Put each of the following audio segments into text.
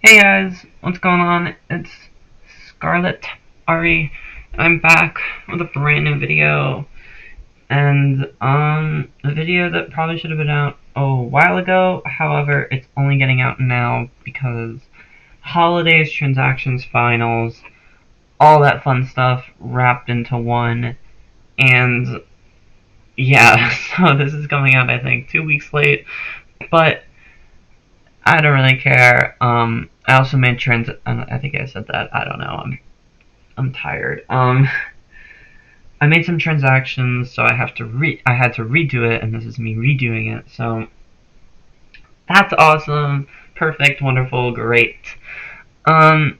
Hey guys, what's going on? It's Scarlet Ari. I'm back with a brand new video, and a video that probably should have been out a while ago. However, it's only getting out now because holidays, transactions, finals, all that fun stuff wrapped into one. And yeah, so this is coming out I think 2 weeks late, but I don't really care. I also made I think I said that. I don't know. I'm tired. I made some transactions, so I had to redo it, and this is me redoing it. So that's awesome, perfect, wonderful, great. Um,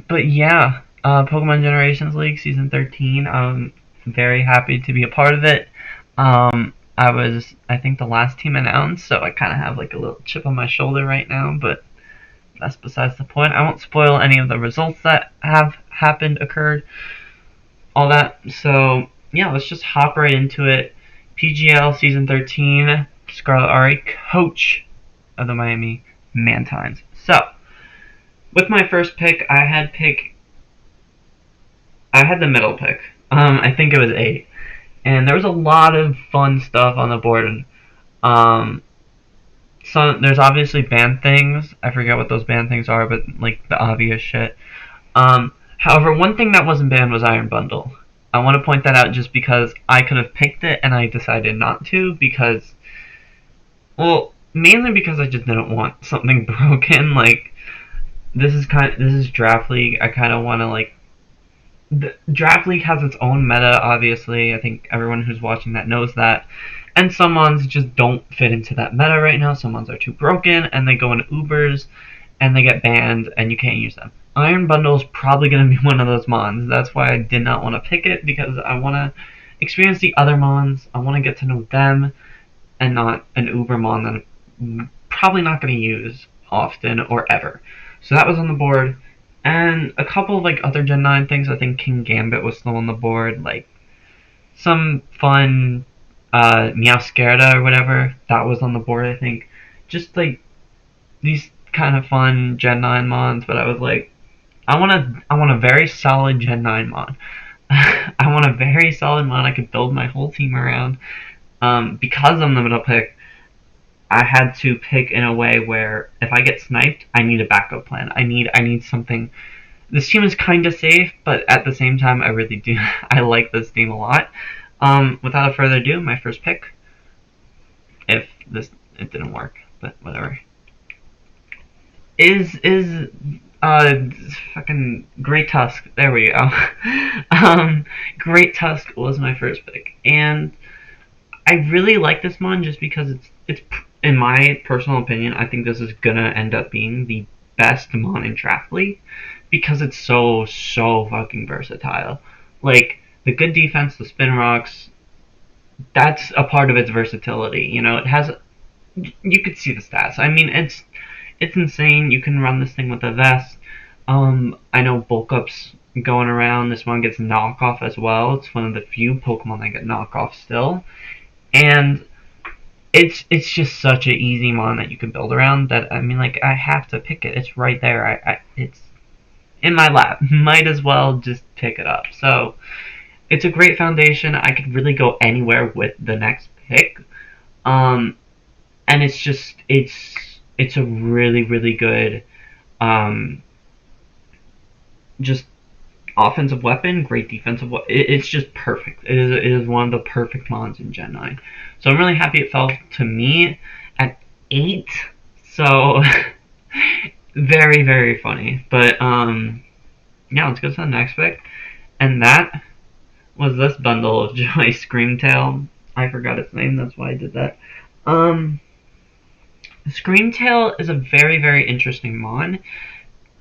but yeah, Pokemon Generations League Season 13. I'm very happy to be a part of it. I was, I think, the last team announced, so I kind of have like a little chip on my shoulder right now, but that's besides the point. I won't spoil any of the results that have occurred, all that. So yeah, let's just hop right into it. PGL Season 13, Scarlet Ari, coach of the Miami Mantines. So with my first pick, I had the middle pick. I think it was 8, and there was a lot of fun stuff on the board. Um, so there's obviously banned things. I forget what those banned things are, but like the obvious shit. However, one thing that wasn't banned was Iron Bundle. I want to point that out just because I could have picked it and I decided not to because, well, mainly because I just didn't want something broken. Like this is Draft League. I kind of want to like the Draft League has its own meta. Obviously, I think everyone who's watching that knows that. And some mons just don't fit into that meta right now. Some mons are too broken and they go into Ubers and they get banned and you can't use them. Iron Bundle is probably going to be one of those mons. That's why I did not want to pick it, because I want to experience the other mons. I want to get to know them and not an Uber mon that I'm probably not going to use often or ever. So that was on the board. And a couple of like other Gen 9 things. I think King Gambit was still on the board. Like some fun Meowscarada or whatever. That was on the board, I think. Just like these kind of fun Gen 9 mons, but I was like, I want a very solid Gen 9 mod. I want a very solid mod I could build my whole team around. Because I'm the middle pick, I had to pick in a way where if I get sniped, I need a backup plan. I need something. This team is kind of safe, but at the same time, I really do. I like this team a lot. Without further ado, my first pick. If it didn't work, but whatever. Is uh fucking Great Tusk. There we go. Great Tusk was my first pick, and I really like this mon just because it's in my personal opinion, I think this is gonna end up being the best mon in Draft League because it's so fucking versatile. Like the good defense, the spin rocks, that's a part of its versatility. You know, it has. You could see the stats. I mean, it's insane. You can run this thing with a vest. I know bulk ups going around. This one gets knockoff as well. It's one of the few Pokemon that get knockoff still, and it's just such an easy mon that you can build around. That I mean, like I have to pick it. It's right there. It's in my lap. Might as well just pick it up. So it's a great foundation. I could really go anywhere with the next pick. And it's a really good just offensive weapon, great defensive weapon. It's just perfect. It is one of the perfect mons in Gen 9. So I'm really happy it fell to me at 8. So very funny. But yeah, let's go to the next pick. And that was this bundle of Joy Screamtail. I forgot its name, that's why I did that. Screamtail is a very interesting mon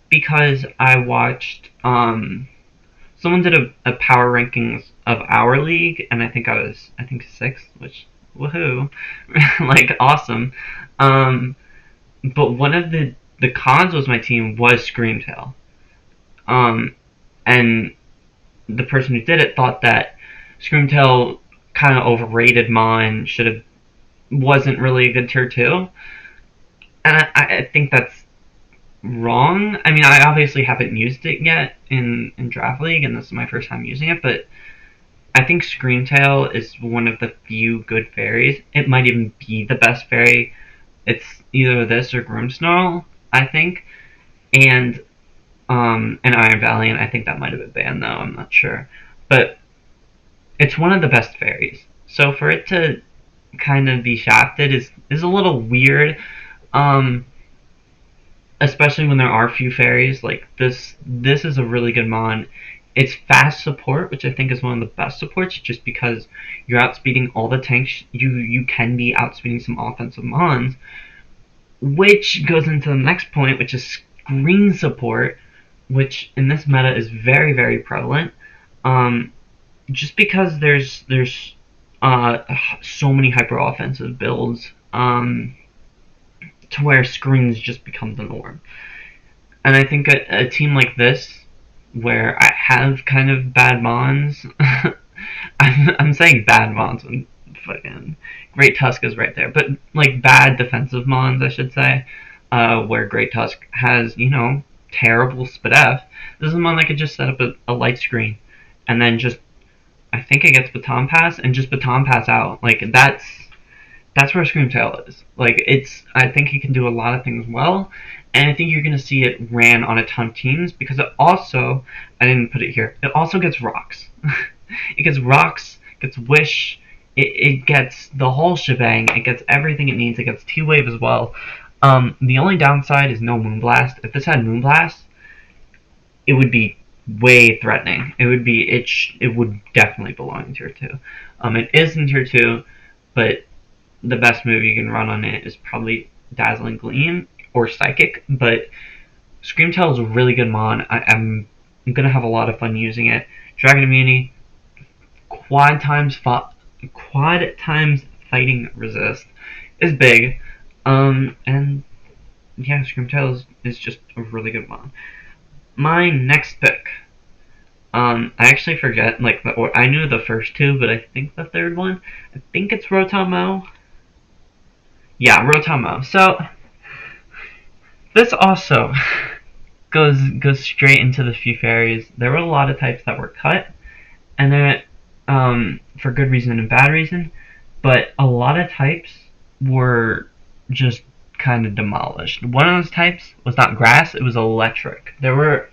because I watched someone did a power rankings of our league, and I think 6th, which woohoo, like awesome. But one of the cons was my team was Screamtail, and the person who did it thought that Screamtail kind of overrated mine, wasn't really a good tier 2, and I think that's wrong. I mean, I obviously haven't used it yet in Draft League, and this is my first time using it, but I think Screamtail is one of the few good fairies. It might even be the best fairy. It's either this or Grimmsnarl, I think. And Iron Valiant, I think that might have been banned though, I'm not sure. But it's one of the best fairies. So for it to kind of be shafted is a little weird. Um, Especially when there are few fairies. Like this is a really good mon. It's fast support, which I think is one of the best supports, just because you're outspeeding all the tanks. You can be outspeeding some offensive mons, which goes into the next point, which is screen support, which in this meta is very, very prevalent. Just because there's so many hyper offensive builds, to where screens just become the norm. And I think a team like this, where I have kind of bad mons, I'm saying bad mons when fucking Great Tusk is right there, but like bad defensive mons, I should say, where Great Tusk has, terrible Spadef. This is a mon that could just set up a light screen, and then just, I think it gets baton pass, and just baton pass out. Like, that's where Screamtail is. Like, I think he can do a lot of things well, and I think you're going to see it ran on a ton of teams, because it also, I didn't put it here, it also gets rocks. It gets rocks, gets wish, it gets the whole shebang, it gets everything it needs, it gets T-Wave as well. The only downside is no Moonblast. If this had Moonblast, it would be way threatening. It would definitely belong in tier 2. It is in tier 2, but the best move you can run on it is probably Dazzling Gleam or Psychic, but Screamtail is a really good mon. I'm going to have a lot of fun using it. Dragon Immunity, quad times fighting resist is big, and yeah, Screamtail is just a really good mon. My next pick, I actually forget, like, I knew the first two, but I think the third one, I think it's Rotamo. Yeah, Rotamo. So this also goes straight into the few fairies. There were a lot of types that were cut, and then for good reason and bad reason, but a lot of types were just kind of demolished. One of those types was not grass; it was electric. There were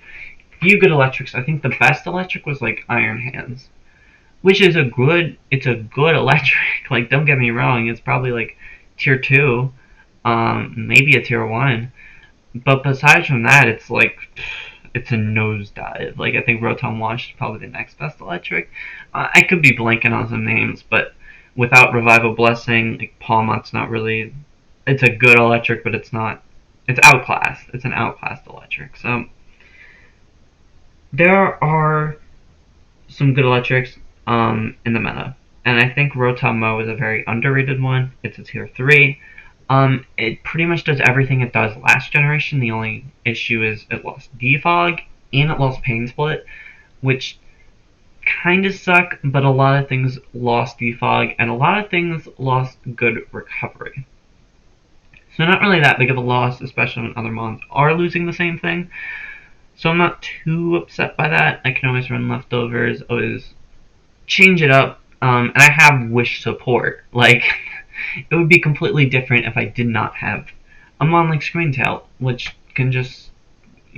few good electrics. I think the best electric was like Iron Hands, which is a good electric. Like, don't get me wrong, it's probably like tier 2, maybe a tier 1. But besides from that, it's like, it's a nosedive. Like, I think Rotom Wash is probably the next best electric. I could be blanking on some names, but without Revival Blessing, like, Palmot's not really, it's a good electric, but it's not, it's outclassed. It's an outclassed electric. So, there are some good electrics in the meta. And I think Rotamo is a very underrated one. It's a tier 3. It pretty much does everything it does last generation. The only issue is it lost defog and it lost pain split, which kind of suck, but a lot of things lost defog and a lot of things lost good recovery. So not really that big of a loss, especially when other mons are losing the same thing. So I'm not too upset by that. I can always run leftovers, always change it up, and I have wish support. Like, it would be completely different if I did not have a mon like Screamtail, which can just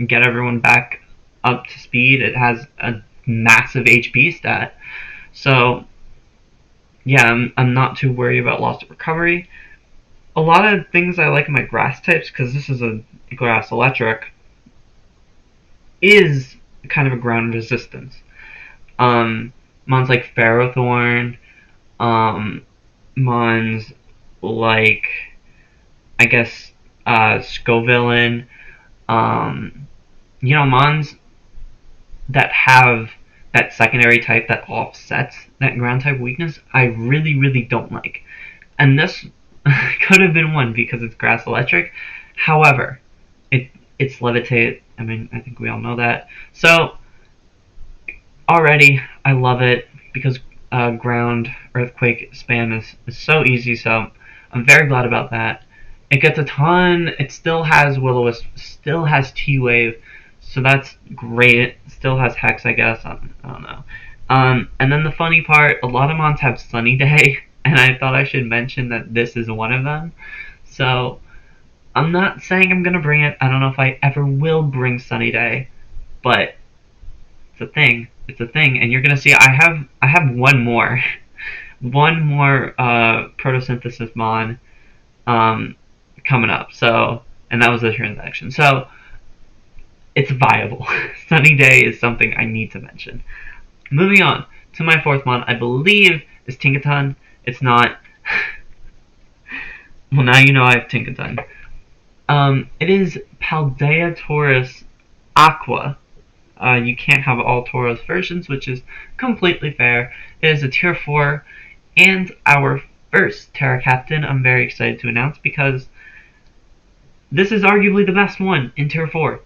get everyone back up to speed. It has a massive HP stat. So, yeah, I'm not too worried about loss of recovery. A lot of things I like in my grass types, because this is a grass electric, is kind of a ground resistance. Mons like Ferrothorn, mons like, I guess, Scovillain, mons that have that secondary type that offsets that ground type weakness, I really, really don't like. And this could have been one because it's grass electric. However, it's levitate. I mean, I think we all know that. So, already, I love it because ground earthquake spam is so easy. So, I'm very glad about that. It gets a ton. It still has willowhisp, still has twave, so that's great. It still has hex, I guess. I don't know. And then the funny part, a lot of mons have sunny day, and I thought I should mention that this is one of them. So I'm not saying I'm gonna bring it. I don't know if I ever will bring sunny day, but it's a thing. It's a thing, and you're gonna see. I have one more, one more photosynthesis mon coming up. So, and that was the transaction. So it's viable. Sunny day is something I need to mention. Moving on to my fourth mon, I believe is Tinkaton. It's not. Well, now you know I have Tinkaton. It is Paldea Taurus Aqua. You can't have all Tauros versions, which is completely fair. It is a tier 4, and our first Terra Captain I'm very excited to announce because this is arguably the best one in tier 4.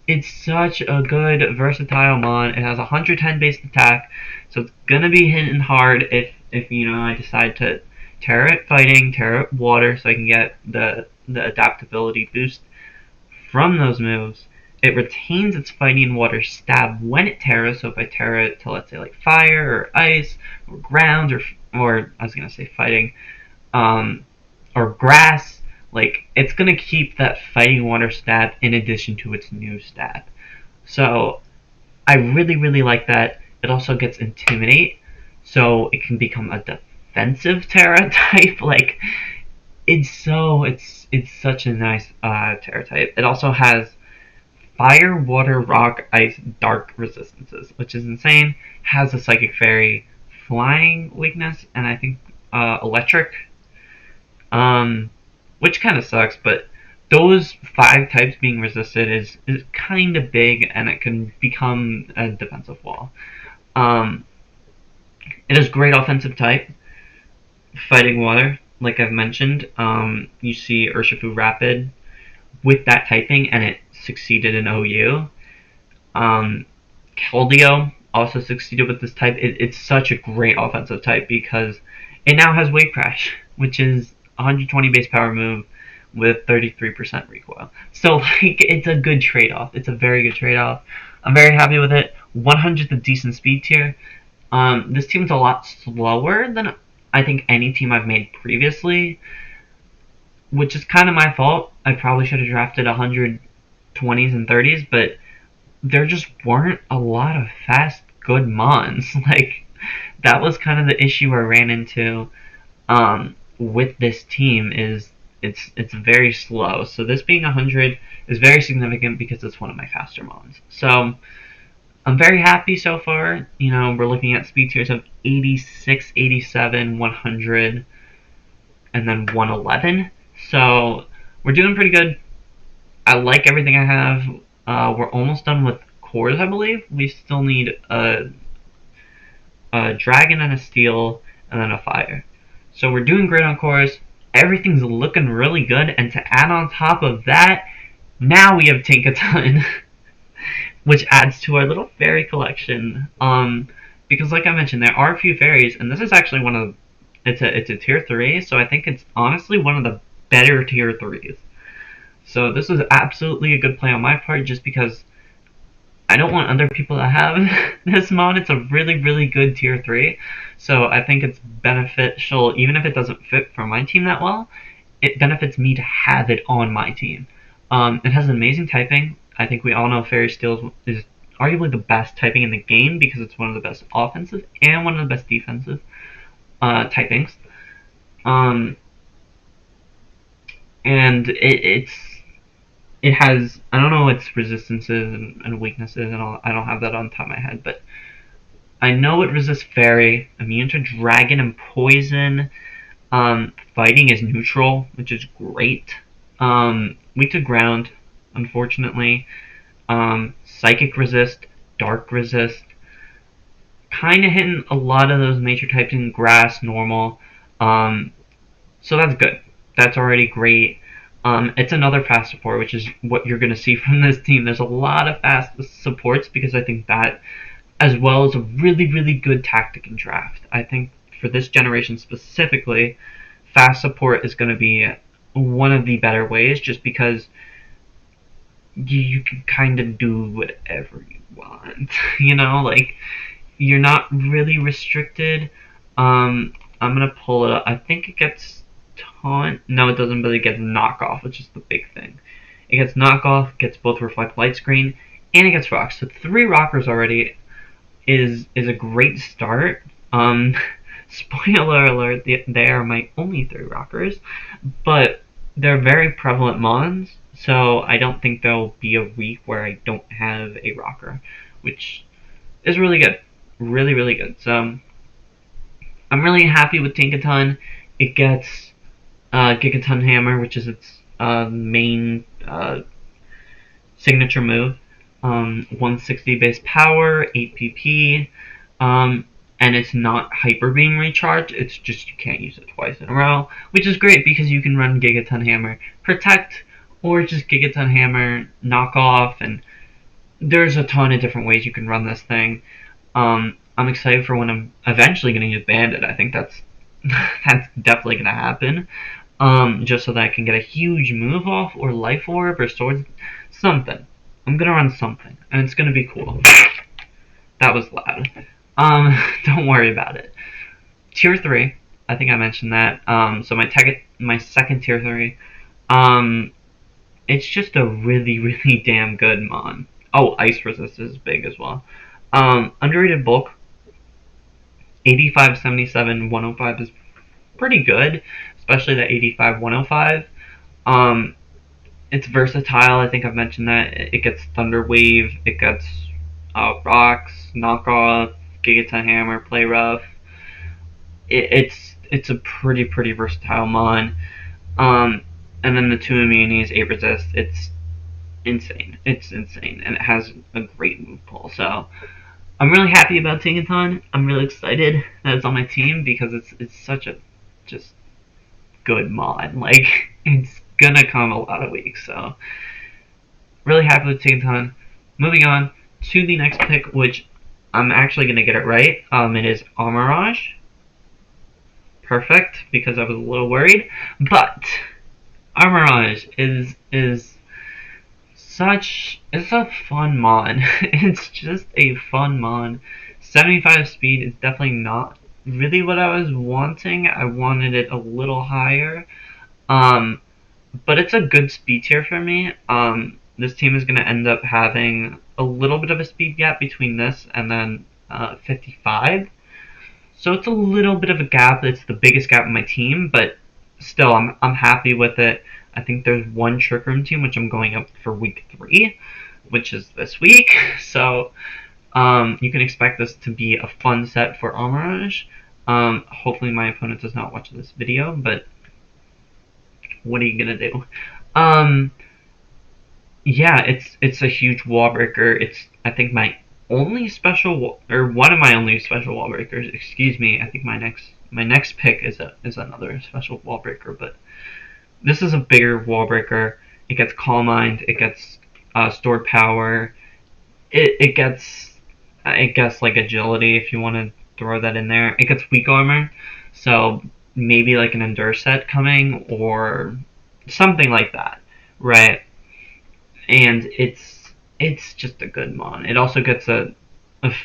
It's such a good versatile mon. It has 110 base attack, so it's gonna be hitting hard if I decide to Terra it fighting, Terra it water, so I can get the adaptability boost from those moves. It retains its fighting water stab when it Terra, so if I Terra it to, let's say, like fire or ice or ground or I was gonna say fighting, or grass, like it's gonna keep that fighting water stab in addition to its new stab. So I really, really like that. It also gets intimidate, so it can become a defensive Terra type. Like it's such a nice Terra type. It also has fire, water, rock, ice, dark resistances, which is insane. Has a psychic fairy flying weakness, and I think electric, which kind of sucks. But those 5 types being resisted is kind of big, and it can become a defensive wall. It is great offensive type, fighting water, like I've mentioned. You see Urshifu Rapid with that typing, and it succeeded in OU. Keldeo also succeeded with this type. It's such a great offensive type because it now has Wave Crash, which is 120 base power move with 33% recoil. So like it's a good trade-off. It's a very good trade-off. I'm very happy with it. 100's a decent speed tier. This team's a lot slower than I think any team I've made previously, which is kind of my fault. I probably should have drafted 120s and 30s, but there just weren't a lot of fast, good mons. Like, that was kind of the issue I ran into with this team is it's very slow. So this being 100 is very significant because it's one of my faster mons. So I'm very happy so far. We're looking at speed tiers of 86, 87, 100, and then 111. So we're doing pretty good. I like everything I have. We're almost done with cores, I believe. We still need a dragon and a steel, and then a fire. So we're doing great on cores. Everything's looking really good. And to add on top of that, now we have Tinkaton, which adds to our little fairy collection. Because like I mentioned, there are a few fairies, and this is actually one of it's a tier 3, so I think it's honestly one of the better tier 3s. So this was absolutely a good play on my part, just because I don't want other people to have this mod. It's a really, really good tier 3, so I think it's beneficial, even if it doesn't fit for my team that well, it benefits me to have it on my team. It has amazing typing. I think we all know Fairy Steel is arguably the best typing in the game because it's one of the best offensive and one of the best defensive typings. And it has, I don't know its resistances and weaknesses and all. I don't have that on top of my head, but I know it resists fairy, immune to dragon and poison. Fighting is neutral, which is great. Weak to ground, unfortunately. Psychic resist, dark resist. Kind of hitting a lot of those nature types in grass, normal. So that's good. That's already great. It's another fast support, which is what you're going to see from this team. There's a lot of fast supports because I think that, as well as a really, really good tactic in draft. I think for this generation specifically, fast support is going to be one of the better ways, just because you can kind of do whatever you want. You know, like, you're not really restricted. I'm gonna pull it up. I think it gets taunt. No, it doesn't, but it gets knockoff, which is the big thing. It gets knockoff, gets both reflect light screen, and it gets rock. So 3 rockers already is a great start. Spoiler alert, they are my only 3 rockers, but they're very prevalent mons, so I don't think there'll be a week where I don't have a rocker, which is really good. Really, really good. So I'm really happy with Tinkaton. It gets Gigaton Hammer, which is its main signature move. 160 base power, 8 PP, and it's not Hyper Beam recharge. It's just you can't use it twice in a row, which is great because you can run Gigaton Hammer Protect, or just Gigaton Hammer Knock Off, and there's a ton of different ways you can run this thing. I'm excited for when I'm eventually going to use Bandit. I think that's that's definitely going to happen. Just so that I can get a huge move off, or Life Orb, or Swords, something. I'm gonna run something, and it's gonna be cool. That was loud. Don't worry about it. Tier 3, I think I mentioned that. So my second tier 3, it's just a really, really damn good mon. Oh, Ice Resist is big as well. Underrated Bulk, 85, 77, 105 is pretty good, especially the 85, 105. It's versatile. I think I've mentioned that. It gets Thunder Wave, it gets Rocks, Knockoff, Gigaton Hammer, Play Rough. It's a pretty versatile mon. And then the 2 immunities, 8 resist. It's insane. It's insane, and it has a great move pool. So I'm really happy about Tinkaton. I'm really excited that it's on my team because it's such a just good mod. Like, it's gonna come a lot of weeks, so really happy with Tinkaton. Moving on to the next pick, which I'm actually gonna get it right. It is Armorage. Perfect, because I was a little worried. But Armorage is it's a fun mod. It's just a fun mod. 75 speed is definitely not really what I was wanting. I wanted it a little higher. But it's a good speed tier for me. This team is going to end up having a little bit of a speed gap between this and then 55. So it's a little bit of a gap. It's the biggest gap in my team, but still, I'm happy with it. I think there's one Trick Room team, which I'm going up for week 3, which is this week. So you can expect this to be a fun set for Armorage. Hopefully my opponent does not watch this video, but what are you gonna do? Yeah, it's a huge wall breaker. It's, I think, my only special or one of my only special wall breakers. Excuse me. I think my next pick is another special wall breaker, but this is a bigger wall breaker. It gets Calm Mind. It gets stored power. It gets, I guess, like agility, if you want to throw that in there. It gets weak armor, so maybe like an endure set coming or something like that, right? And it's just a good mon. It also gets a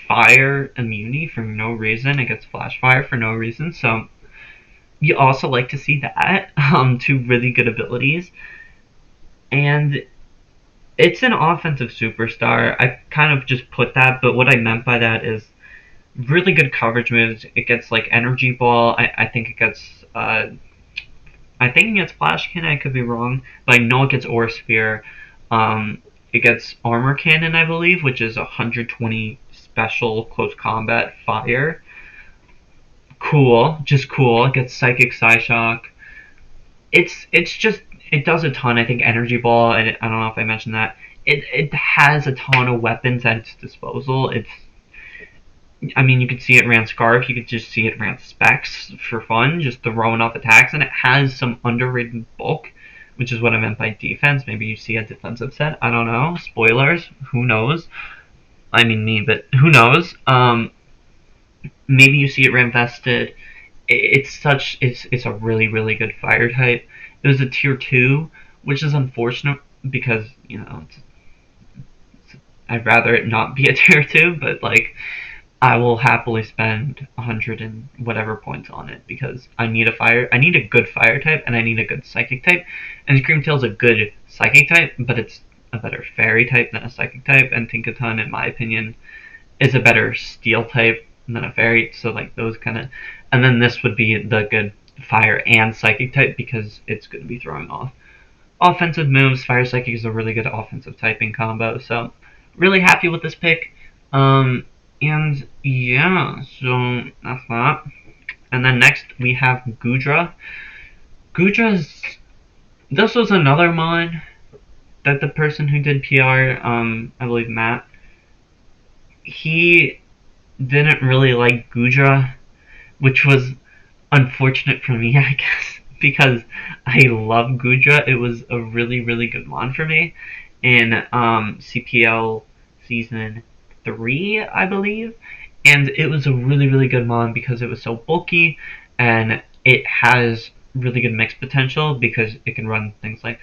fire immunity for no reason. It gets flash fire for no reason. So you also like to see that. 2 really good abilities, and it's an offensive superstar. I kind of just put that, but what I meant by that is really good coverage moves. It gets like Energy Ball. I think it gets I think it gets Flash Cannon. I could be wrong, but I know it gets Aura Sphere. It gets Armor Cannon, I believe, which is 120 special close combat fire. Cool, just cool. It gets Psychic Psyshock. It's just, it does a ton. I think Energy Ball, I don't know if I mentioned that. It has a ton of weapons at its disposal. I mean, you could see it ran Scarf, you could just see it ran Specs for fun, just throwing off attacks, and it has some underrated bulk, which is what I meant by defense. Maybe you see a defensive set, I don't know. Spoilers, who knows? I mean me, but who knows? Maybe you see it ran Vested. It's a really, really good fire type. It was a tier 2, which is unfortunate because, you know, I'd rather it not be a tier 2, but like, I will happily spend 100 and whatever points on it because I need a good fire type and I need a good psychic type. And Screamtail's a good psychic type, but it's a better fairy type than a psychic type, and Tinkaton, in my opinion, is a better steel type than a fairy, so like those kind of, and then this would be the good fire and psychic type because it's going to be throwing off offensive moves. Fire psychic is a really good offensive typing combo, so really happy with this pick. And yeah, so that's that. And then next we have Goodra. This was another mod that the person who did PR, I believe Matt, he didn't really like Goodra, which was unfortunate for me, I guess, because I love Goodra. It was a really, really good mod for me in CPL Season 3, I believe, and it was a really, really good mod because it was so bulky, and it has really good mix potential because it can run things like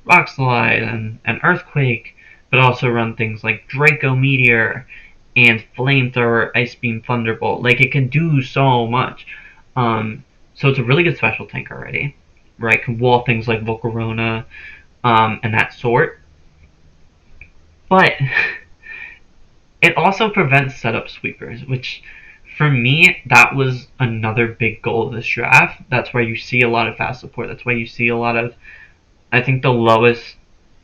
Rock Slide and Earthquake, but also run things like Draco Meteor and Flamethrower, Ice Beam, Thunderbolt. Like, it can do so much. So it's a really good special tank already, where I can wall things like Volcarona, and that sort. But it also prevents setup sweepers, which for me, that was another big goal of this draft. That's why you see a lot of fast support. That's why you see a lot of, I think the lowest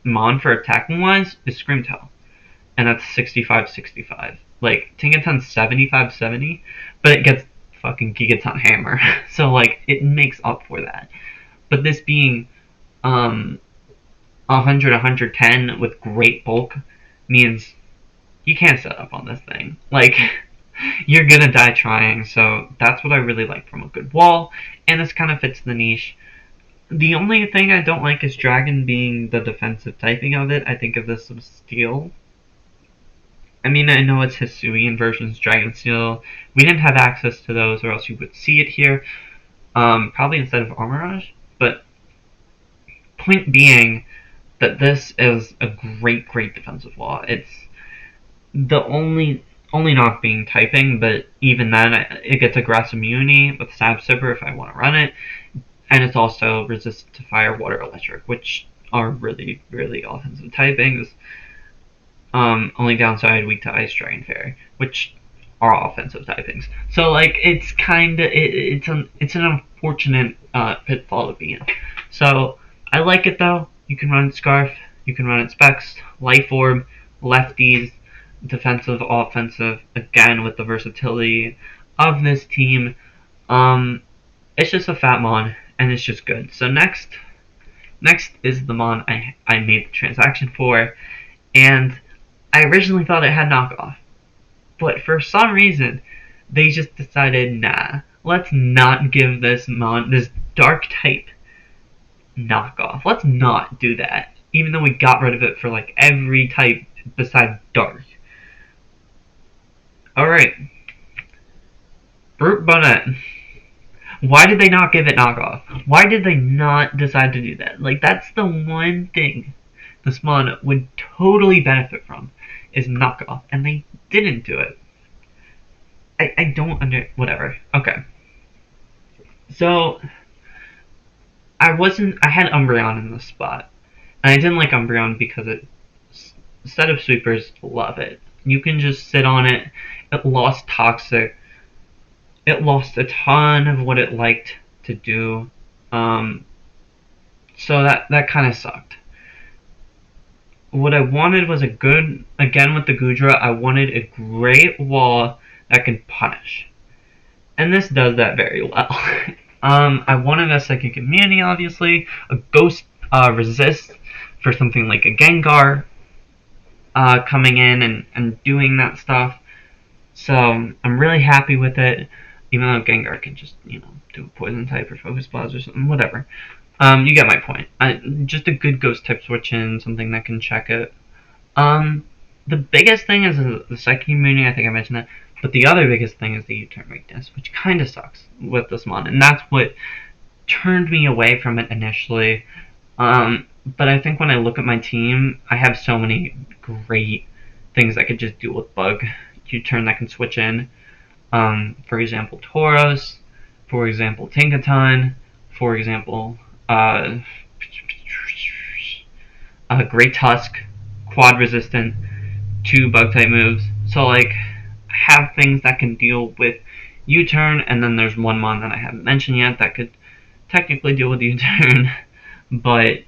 mon for attacking wise is Screamtail, and that's 65-65. Like, Tinkaton's 75-70, but it gets fucking Gigaton Hammer, so like, it makes up for that. But this being 100-110 with great bulk means you can't set up on this thing. Like, you're gonna die trying, so that's what I really like from a good wall, and this kind of fits the niche. The only thing I don't like is Dragon being the defensive typing of it. I think of this as Steel. I mean, I know it's Hisuian version's Dragon Steel. We didn't have access to those, or else you would see it here. Probably instead of Armorage, but point being that this is a great, great defensive wall. It's the only knock being typing, but even then, it gets aggressive immunity with Stab Sipper if I want to run it, and it's also resistant to fire, water, electric, which are really, really offensive typings. Only downside, weak to Ice, Dragon, Fairy, which are offensive typings. So like, it's kind of it's an unfortunate pitfall to be in. So I like it though. You can run it Scarf, you can run it Specs, Life Orb, lefties, defensive, offensive. Again with the versatility of this team. It's just a fat mon, and it's just good. So next is the mon I made the transaction for, and I originally thought it had knockoff, but for some reason, they just decided, nah, let's not give this dark type knockoff. Let's not do that, even though we got rid of it for like every type besides dark. Alright. Brute Bonnet. Why did they not give it knockoff? Why did they not decide to do that? Like, that's the one thing this mon would totally benefit from, is knockoff, and they didn't do it. I don't whatever. Okay. So, I had Umbreon in this spot, and I didn't like Umbreon because set of sweepers love it. You can just sit on it. It lost Toxic. It lost a ton of what it liked to do. So that kind of sucked. What I wanted was again with the Goodra, I wanted a great wall that can punish. And this does that very well. I wanted a Psychic Immunity, obviously, a Ghost Resist for something like a Gengar coming in and doing that stuff. So I'm really happy with it, even though Gengar can just, do a Poison type or Focus Blast or something, whatever. You get my point. Just a good Ghost type switch in, something that can check it. The biggest thing is the Psychic Immunity, I think I mentioned that, but the other biggest thing is the U-turn weakness, which kind of sucks with this mon, and that's what turned me away from it initially. But I think when I look at my team, I have so many great things that could just deal with bug U-turn that can switch in. For example, Tauros. For example, Tinkaton. For example, Great Tusk, quad resistant, 2 bug type moves. So like, have things that can deal with U-turn, and then there's one mon that I haven't mentioned yet that could technically deal with U-turn, but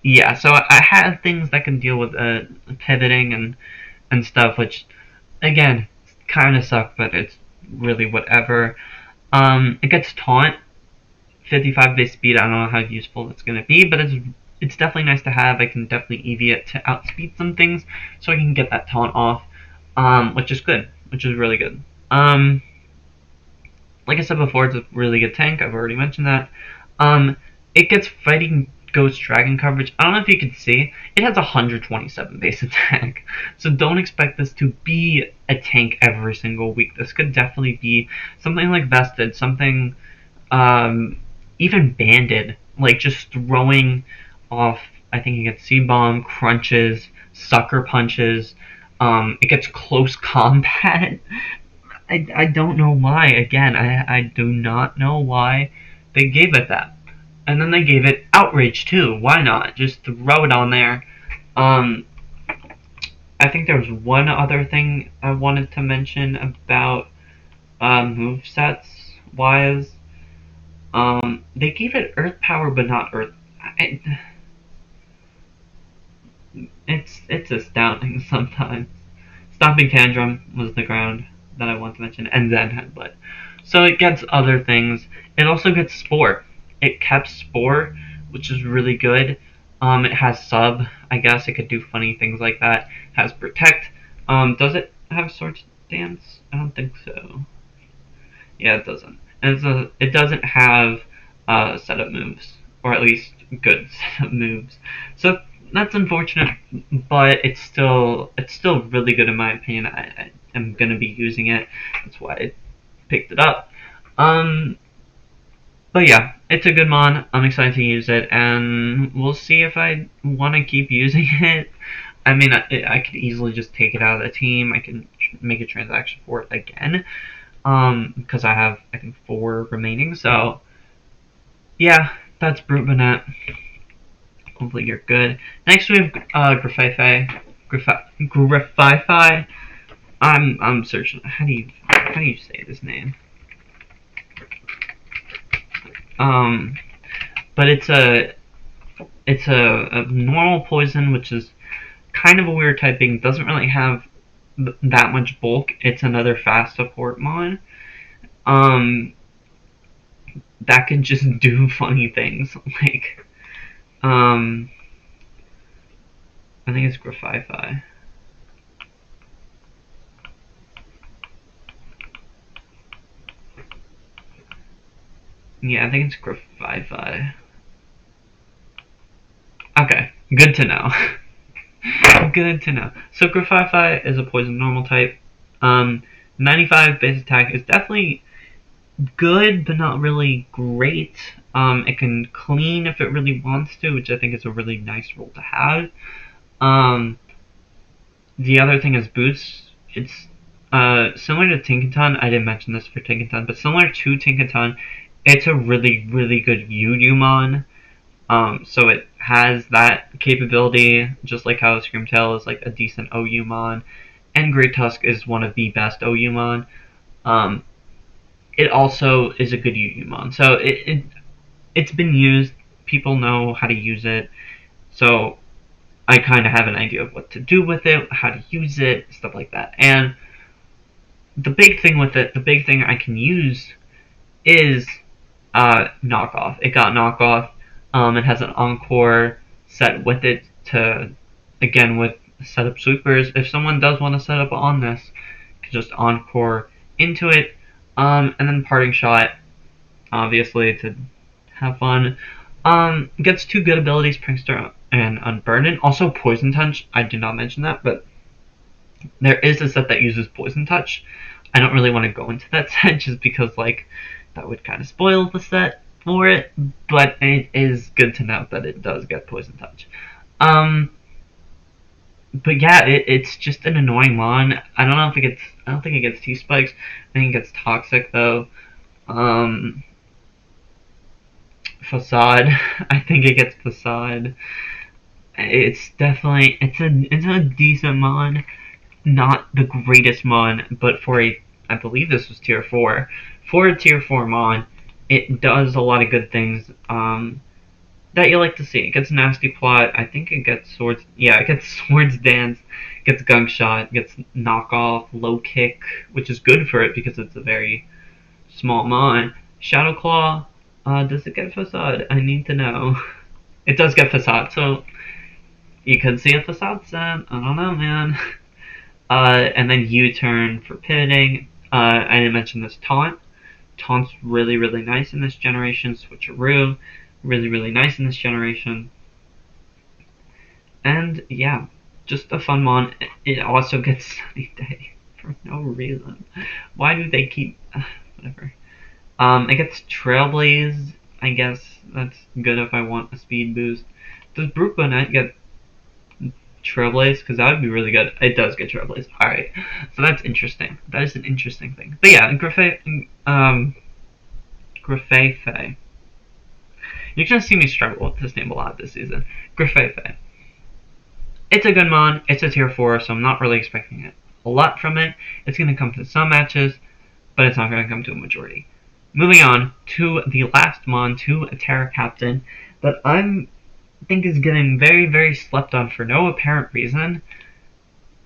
yeah. So I have things that can deal with pivoting and stuff, which again kind of suck, but it's really whatever. It gets taunt, 55 base speed. I don't know how useful it's gonna be, but it's definitely nice to have. I can definitely EV it to outspeed some things, so I can get that taunt off, which is good, which is really good. Like I said before, it's a really good tank. I've already mentioned that. It gets fighting ghost dragon coverage. I don't know if you can see. It has 127 base attack. So don't expect this to be a tank every single week. This could definitely be something like Vested, something even Banded. Like just throwing off, I think it gets C-Bomb, crunches, sucker punches. It gets close combat. I don't know why. Again, I do not know why they gave it that. And then they gave it outrage too. Why not? Just throw it on there. I think there was one other thing I wanted to mention about movesets wise. They gave it earth power, but not earth. It's astounding sometimes. Stomping Tantrum was the ground that I want to mention, and then Headbutt. So it gets other things. It also gets Spore. It kept Spore, which is really good. It has Sub. I guess it could do funny things like that. It has Protect. Does it have Sword Dance? I don't think so. Yeah, it doesn't. And it doesn't have setup moves, or at least good setup moves. So that's unfortunate, but it's still really good in my opinion. I am gonna be using it. That's why I picked it up. But yeah, it's a good mon. I'm excited to use it, and we'll see if I want to keep using it. I mean, I could easily just take it out of the team. I can make a transaction for it again, because I have, I think, 4 remaining. So yeah, that's Brute Banette. Hopefully you're good. Next we have Grafify. I'm searching. How do you say this name? But it's a normal poison, which is kind of a weird typing. Doesn't really have that much bulk. It's another fast support mon. That can just do funny things like. I think it's Grafify. Yeah, I think it's Grafify. Okay, good to know. Good to know. So Grafify is a poison normal type. 95 base attack is definitely good, but not really great. It can clean if it really wants to, which I think is a really nice role to have. The other thing is boots. It's similar to Tinkaton. I didn't mention this for Tinkaton, but similar to Tinkaton, it's a really, really good Yuyumon. So it has that capability, just like how Screamtail is like a decent Oyumon, and Great Tusk is one of the best Oyumon. It also is a good Yuyumon. So it's been used. People know how to use it. So I kind of have an idea of what to do with it, how to use it, stuff like that. And the big thing with it, the big thing I can use is knockoff. It got knockoff. It has an encore set with it to, again, with setup sweepers. If someone does want to set up on this, you can just encore into it. And then parting shot, obviously, to have fun. Gets 2 good abilities, prankster and unburden. Also poison touch. I did not mention that, but there is a set that uses poison touch. I don't really want to go into that set just because like that would kind of spoil the set. for it, but it is good to note that it does get poison touch. Um, but yeah, it's just an annoying mon. I don't know if it gets. I don't think it gets T spikes. I think it gets toxic though. Um, facade. I think it gets facade. It's definitely it's a decent mon, not the greatest mon, but for a I believe this was tier 4. For a tier 4 mon, it does a lot of good things. That you like to see. It gets nasty plot. I think it gets swords. Yeah, it gets swords dance. Gets gunk shot. Gets knockoff. Low kick, which is good for it because it's a very small mon. Shadow claw. Does it get facade? I need to know. It does get facade, so you could see a facade set. I don't know, man. And then U-turn for pivoting. I didn't mention this taunt. Taunt's really, really nice in this generation. Switcheroo, really, really nice in this generation. And yeah, just a fun mon. It also gets Sunny Day for no reason. Why do they keep whatever? It gets Trailblaze. I guess that's good if I want a speed boost. Does Brute Bonnet get Trailblaze? Because that would be really good. It does get Trailblaze. Alright. So that's interesting. That is an interesting thing. But yeah, Grafefe. You're gonna see me struggle with this name a lot this season. Grafefe. It's a good mon. It's a tier 4, so I'm not really expecting it a lot from it. It's gonna come to some matches, but it's not gonna come to a majority. Moving on to the last mon, to a Terra Captain, that I think is getting very, very slept on for no apparent reason,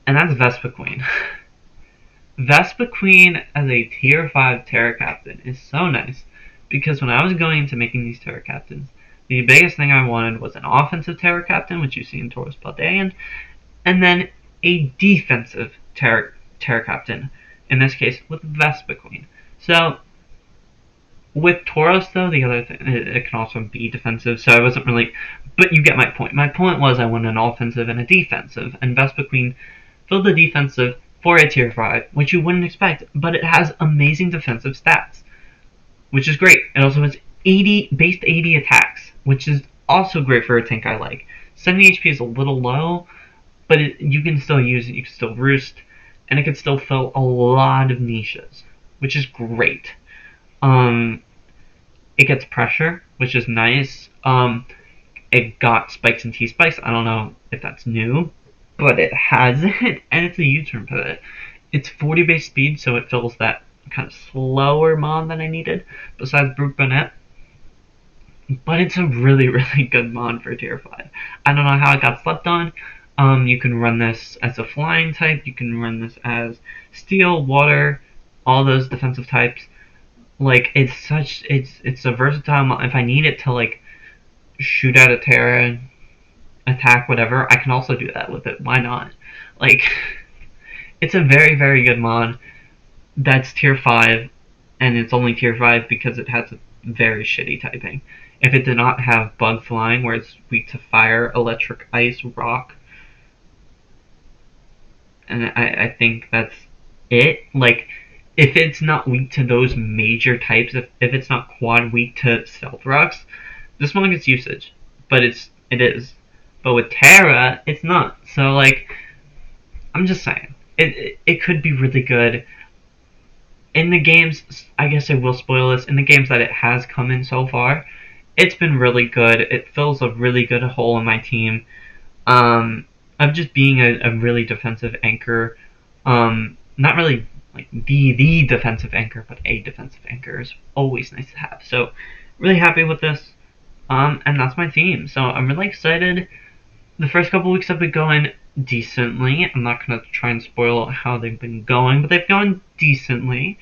and that's Vespa Queen. Vespa Queen as a tier 5 Terra Captain is so nice, because when I was going into making these Terra Captains, the biggest thing I wanted was an offensive Terra Captain, which you see in Taurus Paldean, and then a defensive Terra Captain, in this case with Vespa Queen. So, with Tauros, though, the other thing, it can also be defensive, so I wasn't really... But you get my point. My point was I wanted an offensive and a defensive, and Vespa Queen filled the defensive for a tier 5, which you wouldn't expect, but it has amazing defensive stats, which is great. It also has 80 attacks, which is also great for a tank I like. 70 HP is a little low, but you can still use it, you can still roost, and it can still fill a lot of niches, which is great. It gets pressure, which is nice. It got spikes and T-spikes. I don't know if that's new, but it has it, and it's a U-turn pivot. It's 40 base speed, so it fills that kind of slower mon that I needed, besides Brute Bonnet. But it's a really, really good mon for tier 5. I don't know how it got slept on. You can run this as a flying type, you can run this as steel, water, all those defensive types. Like, it's a versatile. If I need it to, like, shoot at a terra, attack, whatever, I can also do that with it. Why not? Like, it's a very, very good mod that's tier 5, and it's only tier 5 because it has a very shitty typing. If it did not have bug flying, where it's weak to fire, electric, ice, rock, and I think that's it. Like, if it's not weak to those major types, if it's not quad weak to stealth rocks, this one gets usage. But it is. But with Terra, it's not. So, like, I'm just saying. It could be really good. In the games, I guess I will spoil this, in the games that it has come in so far, it's been really good. It fills a really good hole in my team. Of just being a really defensive anchor. Not really like the defensive anchor, but a defensive anchor is always nice to have. So, really happy with this. And that's my theme. So, I'm really excited. The first couple weeks have been going decently. I'm not going to try and spoil how they've been going, but they've gone decently.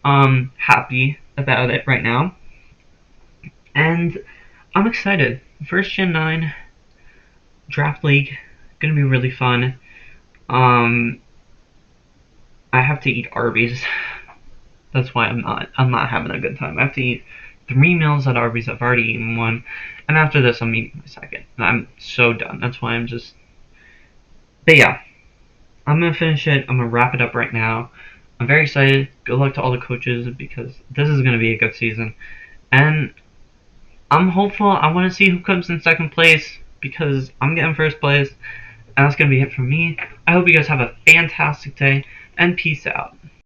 Happy about it right now. And I'm excited. First Gen 9 Draft League, gonna be really fun. I have to eat Arby's. That's why I'm not having a good time. I have to eat 3 meals at Arby's. I've already eaten one, and after this I'm eating my second. And I'm so done. That's why I'm just... But yeah, I'm gonna finish it. I'm gonna wrap it up right now. I'm very excited. Good luck to all the coaches, because this is gonna be a good season. And I'm hopeful. I want to see who comes in second place because I'm getting first place. And that's going to be it for me. I hope you guys have a fantastic day, and peace out.